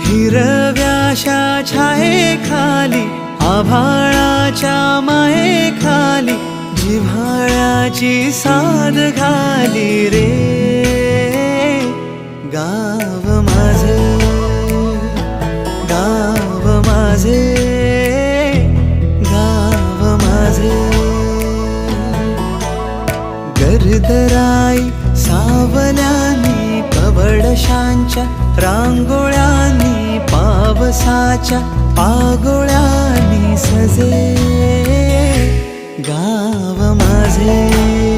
हिरव्याशा छायेखाली आभाळाच्या मायेखाली जिव्हाळ्याची साद घाली रे गाव माझे, गाव माझे, गाव माझे. गर्दराई सावल्यानी कवडशांच्या रांगोळ्यांनी पावसाच्या पागोळ्यांनी सजे गाव माझे.